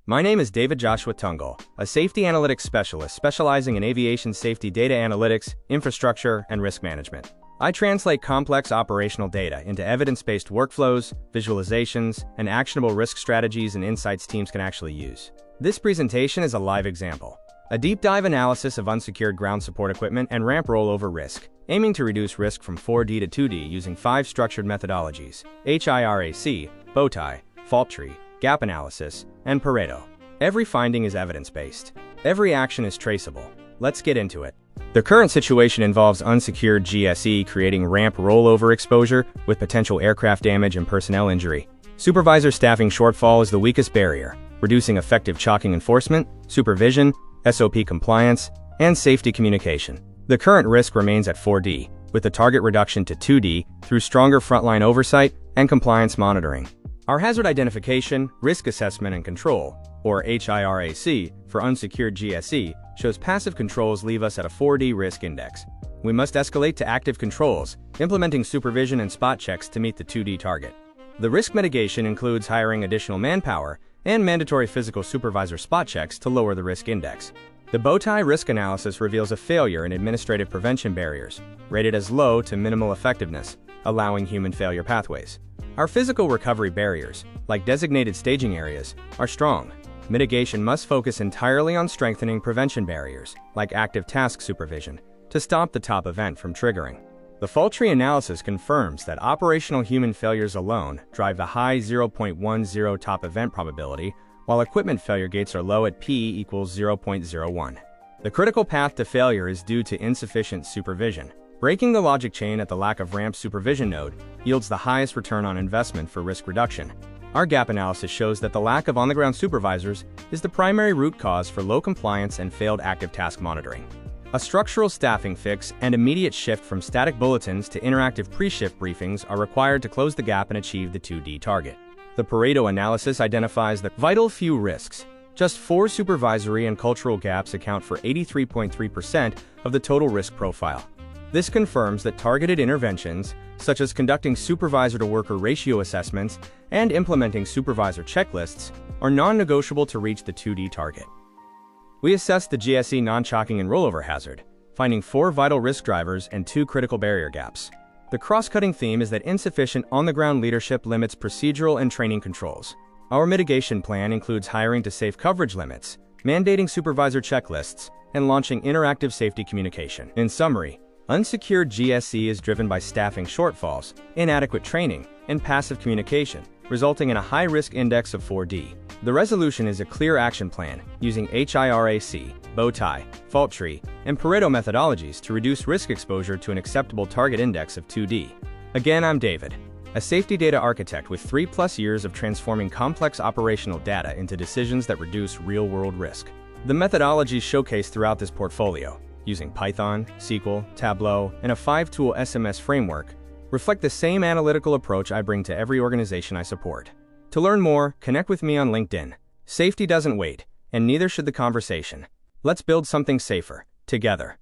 My name is David Joshua Tungle, a safety analytics specialist specializing in aviation safety data analytics, infrastructure, and risk management. I translate complex operational data into evidence-based workflows, visualizations, and actionable risk strategies and insights teams can actually use. This presentation is a live example, a deep dive analysis of unsecured ground support equipment and ramp rollover risk, aiming to reduce risk from 4D to 2D using 5 structured methodologies: HIRAC, bowtie, fault tree, gap analysis, and Pareto. Every finding is evidence-based. Every action is traceable. Let's get into it. The current situation involves unsecured GSE creating ramp rollover exposure with potential aircraft damage and personnel injury. Supervisor staffing shortfall is the weakest barrier, reducing effective chocking enforcement, supervision, SOP compliance, and safety communication. The current risk remains at 4D, with the target reduction to 2D through stronger frontline oversight and compliance monitoring. Our hazard identification, risk assessment and control, or HIRAC, for unsecured GSE, shows passive controls leave us at a 4D risk index. We must escalate to active controls, implementing supervision and spot checks to meet the 2D target. The risk mitigation includes hiring additional manpower and mandatory physical supervisor spot checks to lower the risk index. The bowtie risk analysis reveals a failure in administrative prevention barriers, rated as low to minimal effectiveness, allowing human failure pathways. Our physical recovery barriers, like designated staging areas, are strong. Mitigation must focus entirely on strengthening prevention barriers, like active task supervision, to stop the top event from triggering. The fault tree analysis confirms that operational human failures alone drive the high 0.10 top event probability, while equipment failure gates are low at P equals 0.01. The critical path to failure is due to insufficient supervision. Breaking the logic chain at the lack of ramp supervision node yields the highest return on investment for risk reduction. Our gap analysis shows that the lack of on-the-ground supervisors is the primary root cause for low compliance and failed active task monitoring. A structural staffing fix and immediate shift from static bulletins to interactive pre-shift briefings are required to close the gap and achieve the 2D target. The Pareto analysis identifies the vital few risks. Just 4 supervisory and cultural gaps account for 83.3% of the total risk profile. This confirms that targeted interventions, such as conducting supervisor-to-worker ratio assessments and implementing supervisor checklists, are non-negotiable to reach the 2D target. We assessed the GSE non-chocking and rollover hazard, finding 4 vital risk drivers and 2 critical barrier gaps. The cross-cutting theme is that insufficient on-the-ground leadership limits procedural and training controls. Our mitigation plan includes hiring to safe coverage limits, mandating supervisor checklists, and launching interactive safety communication. In summary, unsecured GSE is driven by staffing shortfalls, inadequate training, and passive communication, resulting in a high risk index of 4D. The resolution is a clear action plan using HIRAC, bowtie, fault tree, and Pareto methodologies to reduce risk exposure to an acceptable target index of 2D. Again, I'm David, a safety data architect with 3+ years of transforming complex operational data into decisions that reduce real-world risk. The methodologies showcased throughout this portfolio, using Python, SQL, Tableau, and a 5-tool SMS framework, reflect the same analytical approach I bring to every organization I support. To learn more, connect with me on LinkedIn. Safety doesn't wait, and neither should the conversation. Let's build something safer, together.